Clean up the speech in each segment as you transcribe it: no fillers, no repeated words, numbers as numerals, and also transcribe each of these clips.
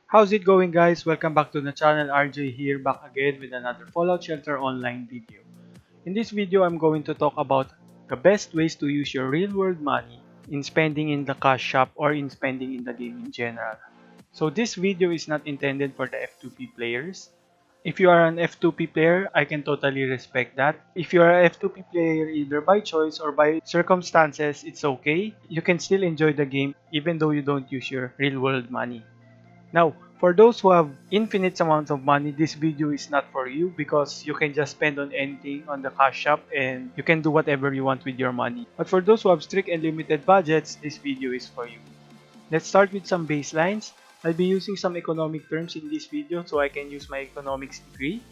How's it going, guys? Welcome back to the channel. RJ here, back again with another Fallout Shelter online video. In this video, I'm going to talk about the best ways to use your real-world money in spending in the cash shop or in spending in the game in general. So this video is not intended for the F2P players. If you are an F2P player, I can totally respect that. If you are a F2P player either by choice or by circumstances, it's okay. You can still enjoy the game even though you don't use your real-world money. Now, for those who have infinite amounts of money, this video is not for you because you can just spend on anything on the cash shop and you can do whatever you want with your money. But for those who have strict and limited budgets, this video is for you. Let's start with some baselines. I'll be using some economic terms in this video so I can use my economics degree.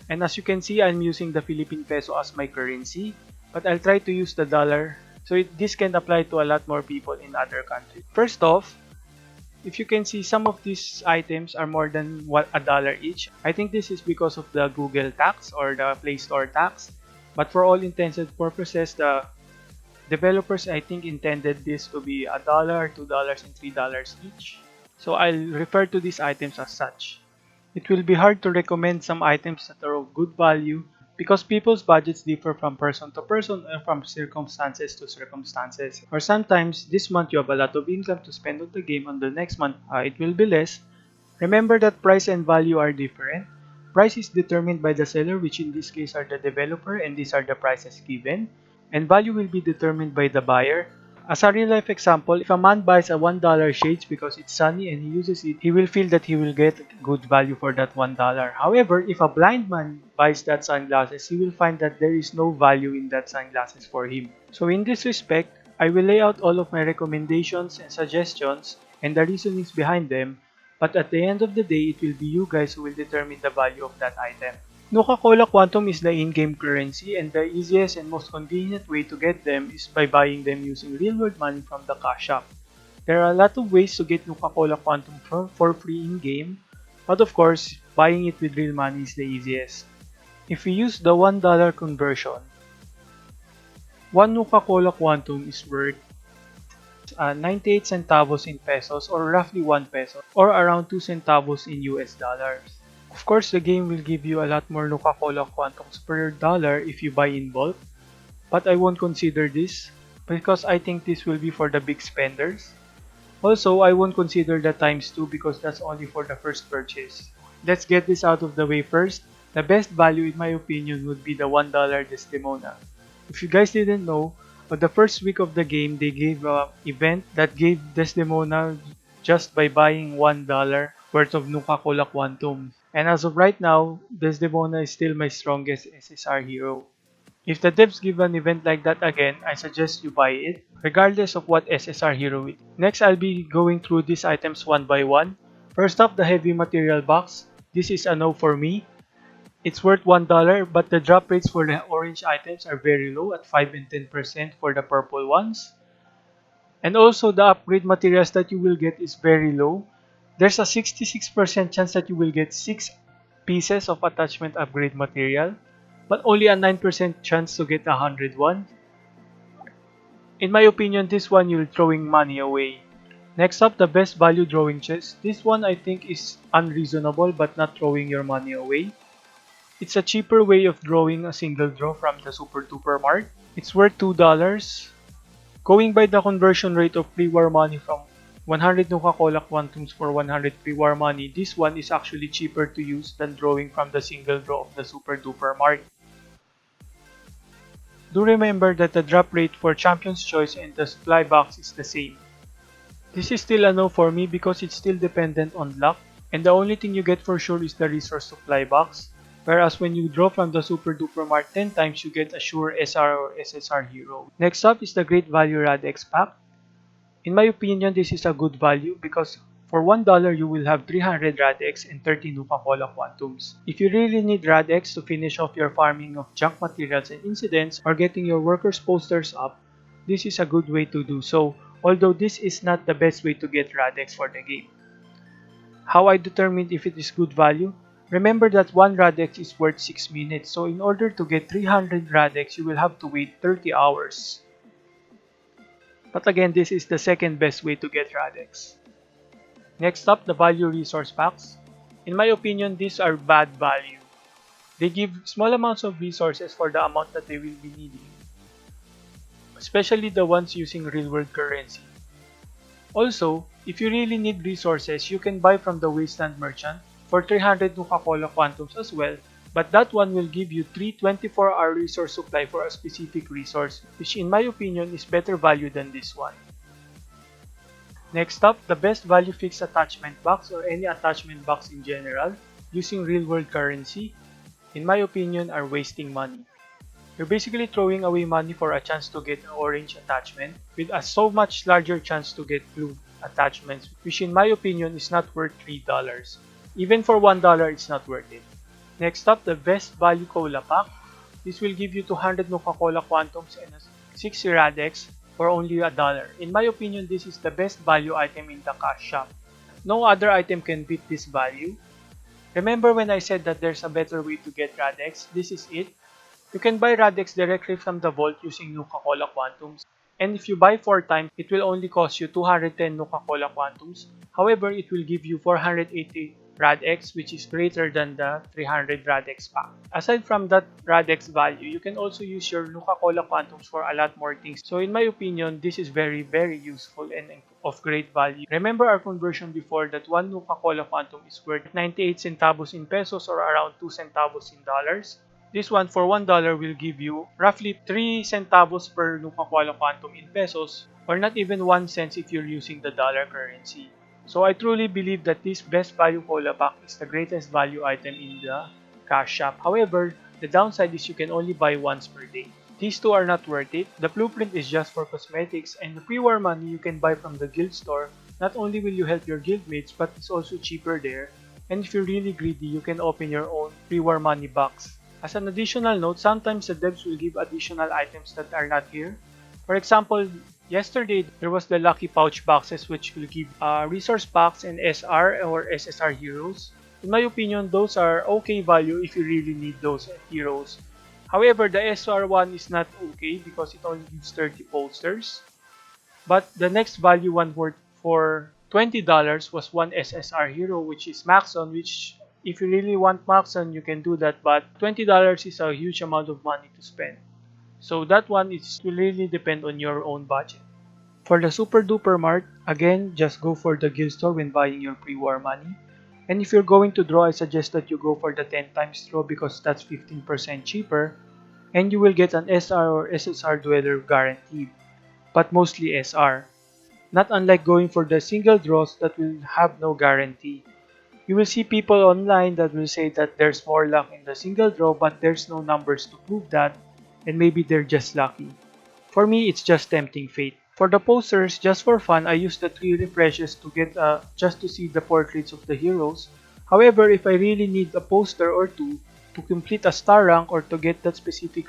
And as you can see, I'm using the Philippine peso as my currency, but I'll try to use the dollar so this can apply to a lot more people in other countries. First off, if you can see, some of these items are more than a dollar each. I think this is because of the Google tax or the Play Store tax. But for all intents and purposes, the developers I think intended this to be $1, $2, and $3 each. So I'll refer to these items as such. It will be hard to recommend some items that are of good value because people's budgets differ from person to person and from circumstances to circumstances. Or sometimes this month you have a lot of income to spend on the game, and the next month it will be less. Remember that price and value are different. Price is determined by the seller, which in this case are the developer, and these are the prices given. And value will be determined by the buyer. As a real life example, if a man buys a $1 shades because it's sunny and he uses it, he will feel that he will get good value for that $1. However, if a blind man buys that sunglasses, he will find that there is no value in that sunglasses for him. So in this respect, I will lay out all of my recommendations and suggestions and the reasonings behind them, but at the end of the day, it will be you guys who will determine the value of that item. Nuka-Cola Quantum is the in-game currency, and the easiest and most convenient way to get them is by buying them using real-world money from the cash shop. There are a lot of ways to get Nuka-Cola Quantum for free in-game, but of course, buying it with real money is the easiest. If we use the $1 conversion, one Nuka-Cola Quantum is worth 98 centavos in pesos, or roughly 1 peso, or around 2 centavos in US dollars. Of course, the game will give you a lot more Nuka-Cola Quantums per dollar if you buy in bulk, but I won't consider this because I think this will be for the big spenders. Also, I won't consider the ×2 because that's only for the first purchase. Let's get this out of the way first. The best value in my opinion would be the $1 Desdemona. If you guys didn't know, on the first week of the game, they gave an event that gave Desdemona just by buying $1 worth of Nuka-Cola Quantum. And as of right now, Desdemona is still my strongest SSR hero. If the devs give an event like that again, I suggest you buy it, regardless of what SSR hero it is. Next, I'll be going through these items one by one. First up, the heavy material box. This is a no for me. It's worth $1, but the drop rates for the orange items are very low at 5 and 10% for the purple ones. And also, the upgrade materials that you will get is very low. There's a 66% chance that you will get 6 pieces of attachment upgrade material, but only a 9% chance to get 101. In my opinion, this one you're throwing money away. Next up, the best value drawing chest. This one I think is unreasonable but not throwing your money away. It's a cheaper way of drawing a single draw from the Super Duper Mart. It's worth $2. Going by the conversion rate of pre-war money from 100 Nuka-Cola Quantums for 100 pre-war money, this one is actually cheaper to use than drawing from the single draw of the Super Duper Mart. Do remember that the drop rate for Champion's Choice and the supply box is the same. This is still a no for me because it's still dependent on luck, and the only thing you get for sure is the resource supply box, whereas when you draw from the Super Duper Mart 10 times, you get a sure SR or SSR hero. Next up is the Great Value Radex pack. In my opinion, this is a good value because for $1 you will have 300 Radex and 30 Nuka-Cola Quantums. If you really need Radex to finish off your farming of junk materials and incidents or getting your workers' posters up, this is a good way to do so, although this is not the best way to get Radex for the game. How I determine if it is good value? Remember that 1 Radex is worth 6 minutes, so in order to get 300 Radex, you will have to wait 30 hours. But again, this is the second best way to get Radex. Next up, the value resource packs. In my opinion, these are bad value. They give small amounts of resources for the amount that they will be needing, especially the ones using real-world currency. Also, if you really need resources, you can buy from the Wasteland Merchant for 300 Nuka-Cola Quantums as well, but that one will give you 3 24-hour resource supply for a specific resource, which in my opinion is better value than this one. Next up, the best value fixed attachment box or any attachment box in general using real-world currency, in my opinion, are wasting money. You're basically throwing away money for a chance to get an orange attachment with a so much larger chance to get blue attachments, which in my opinion is not worth $3. Even for $1, it's not worth it. Next up, the best value cola pack. This will give you 200 Nuka-Cola Quantums and 60 Radex for only $1. In my opinion, this is the best value item in the cash shop. No other item can beat this value. Remember when I said that there's a better way to get Radex? This is it. You can buy Radex directly from the vault using Nuka-Cola Quantums. And if you buy 4 times, it will only cost you 210 Nuka-Cola Quantums. However, it will give you 480 Radex, which is greater than the 300 Radex pack. Aside from that Radex value, you can also use your Nuka-Cola Quantums for a lot more things. So in my opinion, this is very useful and of great value. Remember our conversion before that 1 Nuka-Cola Quantum is worth 98 centavos in pesos or around 2 centavos in dollars. This one for $1 will give you roughly 3 centavos per Nuka-Cola Quantum in pesos or not even 1 cent if you're using the dollar currency. So I truly believe that this best value cola pack is the greatest value item in the cash shop. However, the downside is you can only buy once per day. These two are not worth it. The blueprint is just for cosmetics and the pre-war money you can buy from the guild store. Not only will you help your guildmates but it's also cheaper there. And if you're really greedy, you can open your own pre-war money box. As an additional note, sometimes the devs will give additional items that are not here. For example, yesterday there was the lucky pouch boxes which will give resource packs and SR or SSR heroes. In my opinion, those are okay value if you really need those heroes. However, the SR one is not okay because it only gives 30 posters. But the next value one worth for $20 was one SSR hero which is Maxon, which if you really want Maxon, you can do that, but $20 is a huge amount of money to spend. So that one is will really depend on your own budget. For the super duper mart, again, just go for the guild store when buying your pre-war money. And if you're going to draw, I suggest that you go for the 10 times draw because that's 15% cheaper. And you will get an SR or SSR dweller guaranteed, but mostly SR. Not unlike going for the single draws that will have no guarantee. You will see people online that will say that there's more luck in the single draw but there's no numbers to prove that and maybe they're just lucky. For me, it's just tempting fate. For the posters, just for fun, I use the 3 refreshes to get just to see the portraits of the heroes. However, if I really need a poster or two to complete a star rank or to get that specific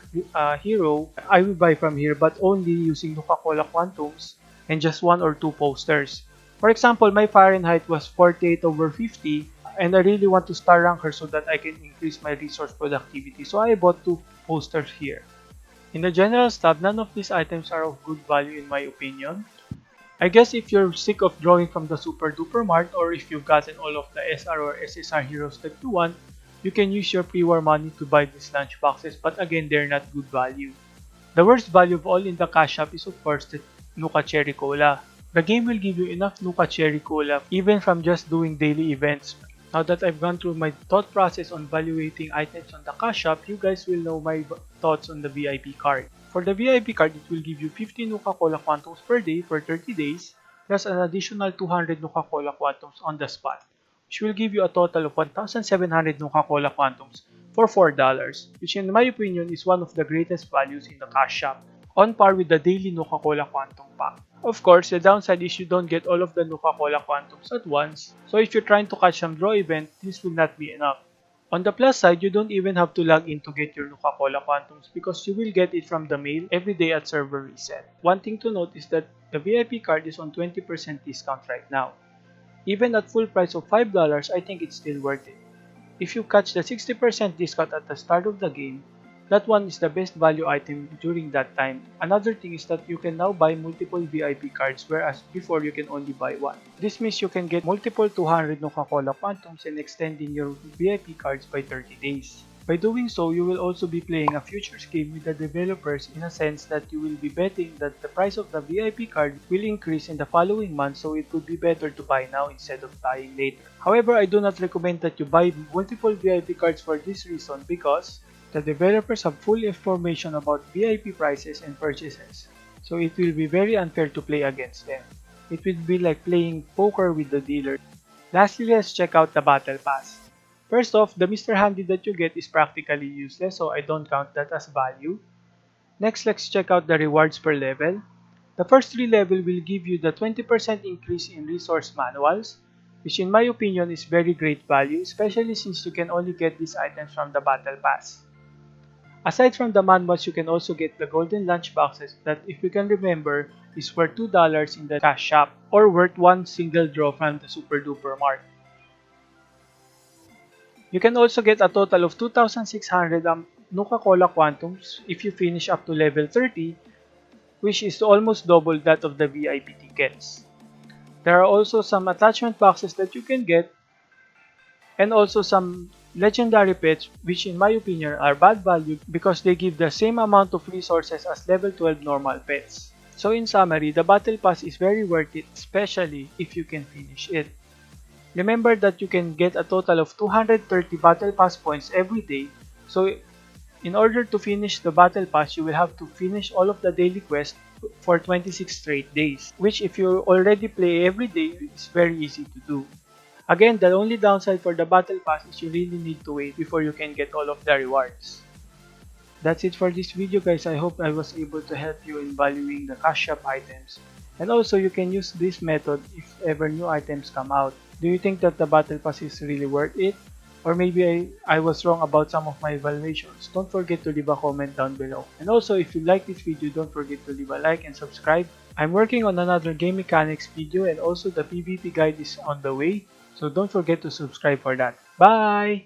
hero, I will buy from here but only using Nuka-Cola Quantums and just 1 or 2 posters. For example, my Fahrenheit was 48 over 50 and I really want to star rank her so that I can increase my resource productivity. So I bought 2 posters here. In the general tab, none of these items are of good value in my opinion. I guess if you're sick of drawing from the super duper mart or if you've gotten all of the SR or SSR heroes that you want, you can use your pre-war money to buy these lunch boxes, but again, they're not good value. The worst value of all in the cash shop is of course the Nuka Cherry Cola. The game will give you enough Nuka Cherry Cola even from just doing daily events. Now that I've gone through my thought process on evaluating items on the cash shop, you guys will know my thoughts on the VIP card. For the VIP card, it will give you 50 Nuka-Cola Quantums per day for 30 days, plus an additional 200 Nuka-Cola Quantums on the spot, which will give you a total of 1,700 Nuka-Cola Quantums for $4, which in my opinion is one of the greatest values in the cash shop, on par with the daily Nuka-Cola Quantum pack. Of course, the downside is you don't get all of the Nuka-Cola Quantums at once, so if you're trying to catch some draw event, this will not be enough. On the plus side, you don't even have to log in to get your Nuka-Cola Quantums because you will get it from the mail every day at server reset. One thing to note is that the VIP card is on 20% discount right now. Even at full price of $5, I think it's still worth it. If you catch the 60% discount at the start of the game, That one is the best value item during that time. Another thing is that you can now buy multiple VIP cards, whereas before you can only buy one. This means you can get multiple 200 Coca-Cola Phantoms and extending your VIP cards by 30 days. By doing so, you will also be playing a futures game with the developers in a sense that you will be betting that the price of the VIP card will increase in the following month, so it would be better to buy now instead of buying later. However, I do not recommend that you buy multiple VIP cards for this reason because the developers have full information about VIP prices and purchases, so it will be very unfair to play against them. It will be like playing poker with the dealer. Lastly, let's check out the Battle Pass. First off, the Mr. Handy that you get is practically useless, so I don't count that as value. Next, let's check out the rewards per level. The first 3 level will give you the 20% increase in resource manuals, which in my opinion is very great value, especially since you can only get these items from the Battle Pass. Aside from the manuals, you can also get the golden lunch boxes that, if you can remember, is worth $2 in the cash shop or worth one single draw from the Super Duper Mart. You can also get a total of 2,600 Nuka-Cola Quantums if you finish up to level 30, which is almost double that of the VIP tickets. There are also some attachment boxes that you can get, and also some legendary pets, which in my opinion are bad value because they give the same amount of resources as level 12 normal pets. So in summary, the Battle Pass is very worth it, especially if you can finish it. Remember that you can get a total of 230 Battle Pass points every day, so in order to finish the Battle Pass, you will have to finish all of the daily quests for 26 straight days, which if you already play every day, is very easy to do. Again, the only downside for the Battle Pass is you really need to wait before you can get all of the rewards. That's it for this video, guys. I hope I was able to help you in valuing the cash shop items. And also, you can use this method if ever new items come out. Do you think that the Battle Pass is really worth it? Or maybe I was wrong about some of my evaluations? Don't forget to leave a comment down below. And also, if you like this video, don't forget to leave a like and subscribe. I'm working on another game mechanics video, and also the PvP guide is on the way. So don't forget to subscribe for that. Bye!